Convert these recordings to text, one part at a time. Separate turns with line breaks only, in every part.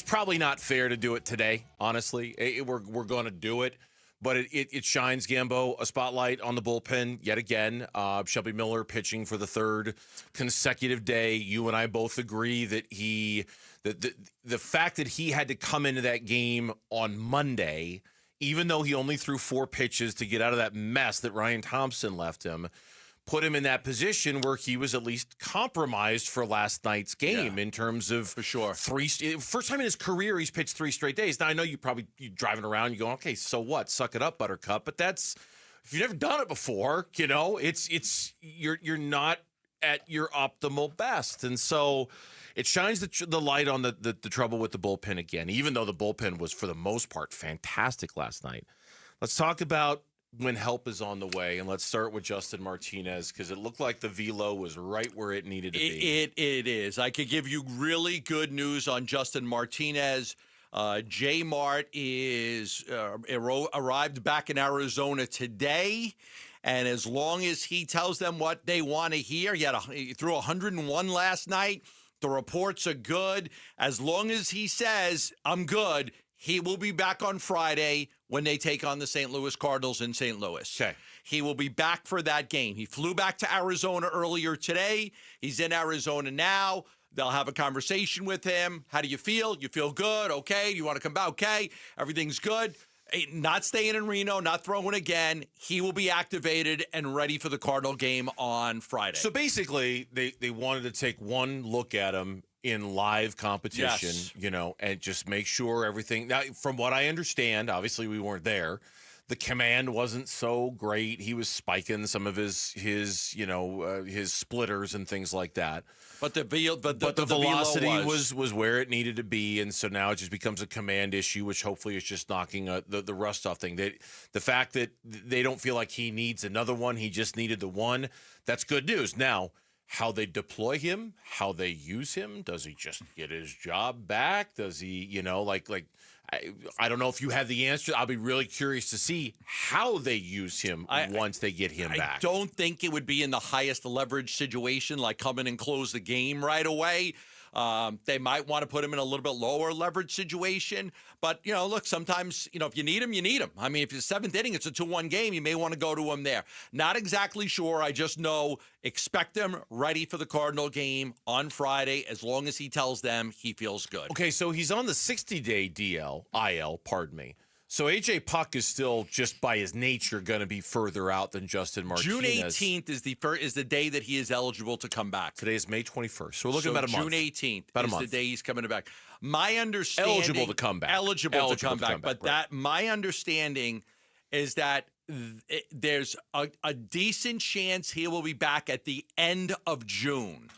probably not fair to do it today, honestly. We're going to do it. But it shines, Gambo, a spotlight on the bullpen yet again. Shelby Miller pitching for the third consecutive day. You and I both agree that the fact that he had to come into that game on Monday, even though he only threw 4 pitches to get out of that mess that Ryan Thompson left him, put him in that position where he was at least compromised for last night's game in terms of
for sure.
First time in his career he's pitched 3 straight days. Now I know you're driving around, you go, okay, so what? Suck it up, Buttercup. But that's, if you've never done it before, you're not at your optimal best, and so it shines the light on the trouble with the bullpen again. Even though the bullpen was for the most part fantastic last night. Let's talk about when help is on the way, and let's start with Justin Martinez, because it looked like the velo was right where it needed to be.
It is. I could give you really good news on Justin Martinez. J Mart is arrived back in Arizona today, and as long as he tells them what they want to hear, he threw 101 last night. The reports are good. As long as he says, I'm good, he will be back on Friday when they take on the St. Louis Cardinals in St. Louis.
Okay.
He will be back for that game. He flew back to Arizona earlier today. He's in Arizona now. They'll have a conversation with him. How do you feel? You feel good? Okay. Do you want to come back? Okay. Everything's good. Not staying in Reno, not throwing again. He will be activated and ready for the Cardinal game on Friday.
So basically, they wanted to take one look at him in live competition, and just make sure everything. Now, from what I understand, obviously we weren't there. The command wasn't so great. He was spiking some of his splitters and things like that.
But the
velocity was where it needed to be, and so now it just becomes a command issue, which hopefully is just knocking the rust off thing. The fact that they don't feel like he needs another one, he just needed the one. That's good news. Now, how they deploy him, how they use him, does he just get his job back? Does he, I don't know if you have the answer. I'll be really curious to see how they use him once they get him back.
I don't think it would be in the highest leverage situation, like come in and close the game right away. They might want to put him in a little bit lower leverage situation. But, look, sometimes, if you need him, you need him. I mean, if it's 7th inning, it's a 2-1 game, you may want to go to him there. Not exactly sure. I just know, expect him ready for the Cardinal game on Friday. As long as he tells them he feels good.
Okay, so he's on the 60-day IL, pardon me. So A.J. Puck is still, just by his nature, going to be further out than Justin Martinez.
June 18th is the day that he is eligible to come back.
Today is May 21st. So we're looking about a month.
June 18th
about
is
the
day he's coming back. My understanding...
Eligible to come back.
Eligible to come back. But
right.
My understanding is that there's a decent chance he will be back at the end of June.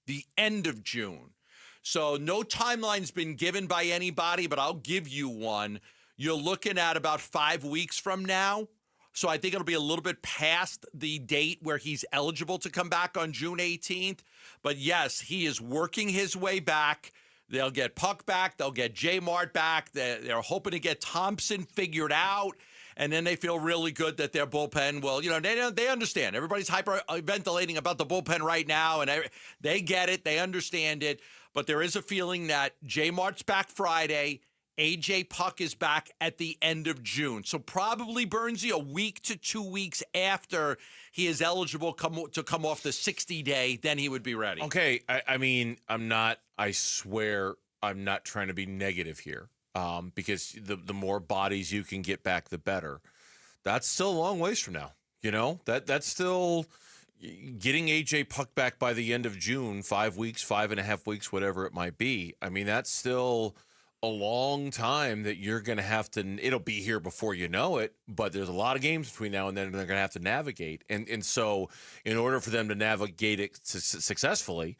The end of June. So no timeline's been given by anybody, but I'll give you one. You're looking at about 5 weeks from now. So I think it'll be a little bit past the date where he's eligible to come back on June 18th. But yes, he is working his way back. They'll get Puck back. They'll get J Mart back. They're hoping to get Thompson figured out. And then they feel really good that their bullpen will, they understand. Everybody's hyperventilating about the bullpen right now, and they get it. They understand it. But there is a feeling that J Mart's back Friday. A.J. Puck is back at the end of June. So probably, Burnsy, a week to 2 weeks after he is eligible to come off the 60-day, then he would be ready.
Okay, I swear I'm not trying to be negative here, because the more bodies you can get back, the better. That's still a long ways from now. That's still getting A.J. Puck back by the end of June, 5 weeks, 5.5 weeks, whatever it might be. I mean, that's still a long time that you're going to have to, it'll be here before you know it, but there's a lot of games between now and then they're going to have to navigate. And so in order for them to navigate it successfully,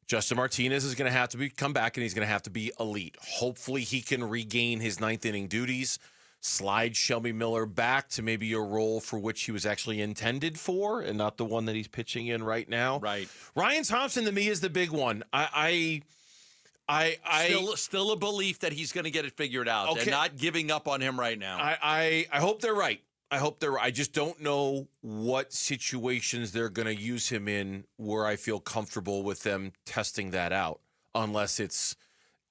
Justin Martinez is going to have to come back, and he's going to have to be elite. Hopefully he can regain his 9th inning duties, slide Shelby Miller back to maybe a role for which he was actually intended for and not the one that he's pitching in right now.
Right.
Ryan Thompson, to me, is the big one.
Still a belief that he's going to get it figured out.
Okay.
They're not giving up on him right now.
I hope they're right. I just don't know what situations they're going to use him in where I feel comfortable with them testing that out, unless it's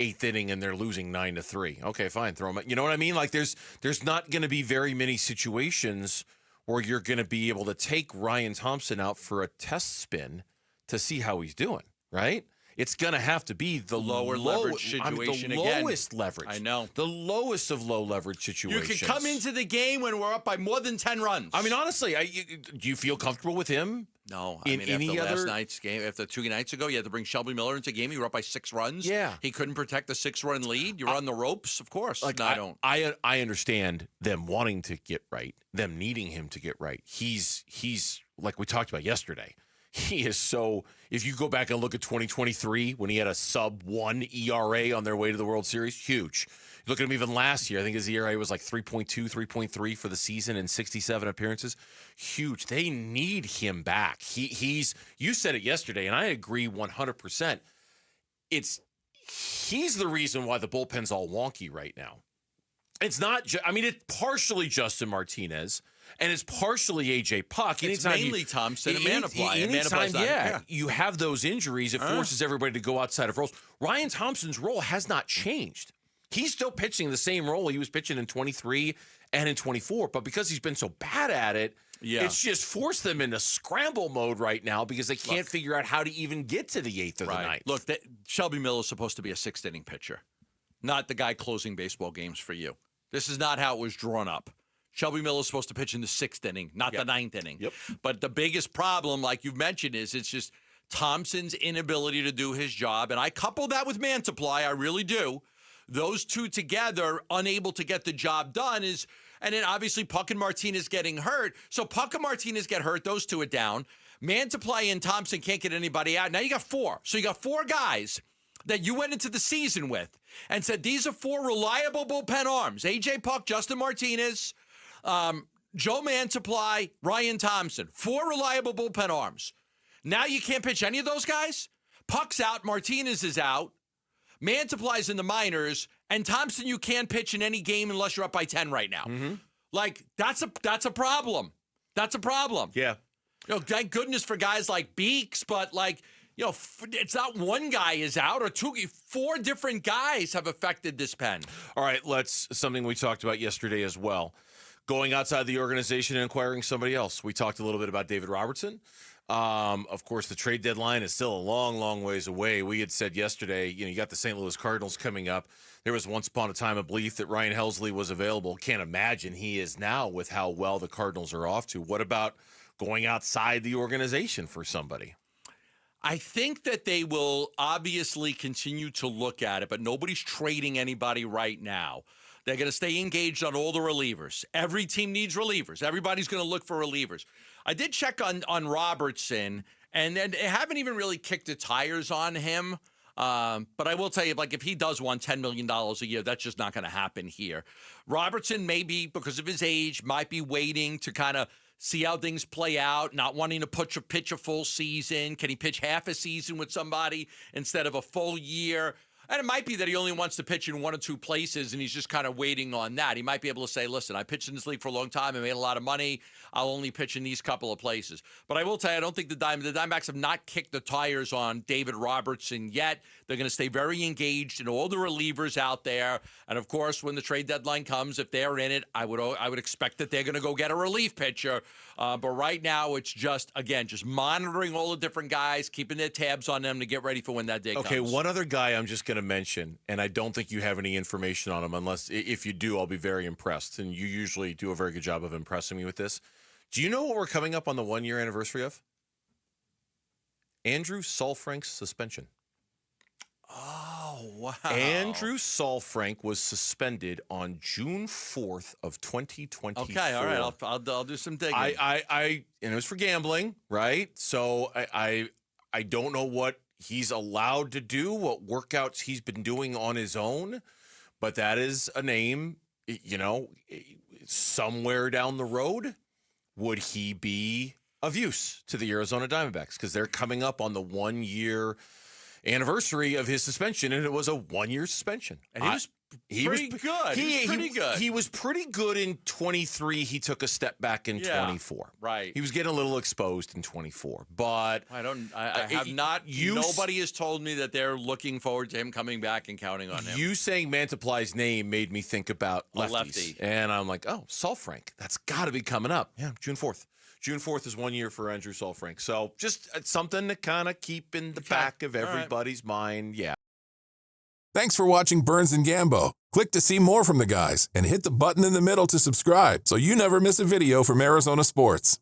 eighth inning and they're losing 9-3. Okay, fine, throw him. You know what I mean? Like there's not going to be very many situations where you're going to be able to take Ryan Thompson out for a test spin to see how he's doing, right? It's going to have to be the
lower leverage situation
the lowest leverage.
I know.
The lowest of low leverage situations.
You can come into the game when we're up by more than 10 runs.
I mean, honestly, do you feel comfortable with him?
No. I mean, after last night's game, after 2 nights ago, you had to bring Shelby Miller into the game. You were up by 6 runs.
Yeah.
He couldn't protect the 6-run lead. You're on the ropes, of course.
Like,
no, I don't.
I understand them wanting to get right, them needing him to get right. He's like we talked about yesterday. He is so. If you go back and look at 2023 when he had a sub-1 ERA on their way to the World Series, huge. Look at him even last year. I think his ERA was like 3.2, 3.3 for the season in 67 appearances. Huge. They need him back. He's. You said it yesterday, and I agree 100%. He's the reason why the bullpen's all wonky right now. It's not. I mean, it's partially Justin Martinez. And it's partially A.J. Puck.
It's mainly Thompson and Manaply.
You have those injuries, it forces everybody to go outside of roles. Ryan Thompson's role has not changed. He's still pitching the same role he was pitching in 23 and in 24, but because he's been so bad at it, it's just forced them into scramble mode right now because they can't figure out how to even get to the 8th or the 9th.
Look, Shelby Miller is supposed to be a 6th-inning pitcher, not the guy closing baseball games for you. This is not how it was drawn up. Shelby Miller is supposed to pitch in the 6th inning, not the 9th inning.
Yep.
But the biggest problem, like you've mentioned, is it's just Thompson's inability to do his job. And I couple that with Mantiply, I really do. Those two together, unable to get the job done is, and then obviously Puck and Martinez getting hurt. So Puck and Martinez get hurt, those two are down. Mantiply and Thompson can't get anybody out. Now you got 4. So you got 4 guys that you went into the season with and said, these are 4 reliable bullpen arms. A.J. Puck, Justin Martinez, Joe Mantiply, Ryan Thompson. 4 reliable bullpen arms. Now you can't pitch any of those guys? Puck's out, Martinez is out, Mantiply's in the minors, and Thompson you can't pitch in any game unless you're up by 10 right now.
Mm-hmm.
Like, that's a problem. That's a problem.
Yeah.
You know, thank goodness for guys like Beeks, but like, you know, it's not one guy is out or 2, 4 different guys have affected this pen.
All right, something we talked about yesterday as well. Going outside the organization and acquiring somebody else. We talked a little bit about David Robertson. Of course, the trade deadline is still a long, long ways away. We had said yesterday, you got the St. Louis Cardinals coming up. There was once upon a time a belief that Ryan Helsley was available. Can't imagine he is now with how well the Cardinals are off to. What about going outside the organization for somebody?
I think that they will obviously continue to look at it, but nobody's trading anybody right now. They're going to stay engaged on all the relievers. Every team needs relievers. Everybody's going to look for relievers. I did check on Robertson, and they haven't even really kicked the tires on him. But I will tell you, like, if he does want $10 million a year, that's just not going to happen here. Robertson, maybe because of his age, might be waiting to kind of see how things play out, not wanting to pitch a full season. Can he pitch half a season with somebody instead of a full year? And it might be that he only wants to pitch in 1 or 2 places, and he's just kind of waiting on that. He might be able to say, listen, I pitched in this league for a long time. I made a lot of money. I'll only pitch in these couple of places. But I will tell you, I don't think the Diamondbacks have not kicked the tires on David Robertson yet. They're going to stay very engaged in all the relievers out there. And, of course, when the trade deadline comes, if they're in it, I would expect that they're going to go get a relief pitcher. But right now, it's just monitoring all the different guys, keeping their tabs on them to get ready for when that day comes.
Okay, one other guy I'm just going to mention, and I don't think you have any information on him, unless if you do, I'll be very impressed. And you usually do a very good job of impressing me with this. Do you know what we're coming up on the 1-year anniversary of? Andrew Saulfrank's suspension.
Oh, wow.
Andrew Saulfrank was suspended on June 4th of 2024.
Okay, all right. I'll do some digging.
And it was for gambling, right? So I don't know what he's allowed to do, what workouts he's been doing on his own, but that is a name, somewhere down the road. Would he be of use to the Arizona Diamondbacks? Because they're coming up on the 1-year anniversary of his suspension, and it was a 1-year suspension.
And he was pretty good. He was pretty good.
He was pretty good in 23. He took a step back in 24.
Right.
He was getting a little exposed in 24. But
I have not. Nobody has told me that they're looking forward to him coming back and counting on him.
You saying Mantiply's name made me think about lefties.
Lefty.
And I'm like, oh, Saulfrank. That's got to be coming up. Yeah, June 4th. June 4th is 1 year for Andrew Saulfrank. So just something to kind of keep in the back of everybody's mind. Yeah.
Thanks for watching Burns and Gambo. Click to see more from the guys and hit the button in the middle to subscribe so you never miss a video from Arizona sports.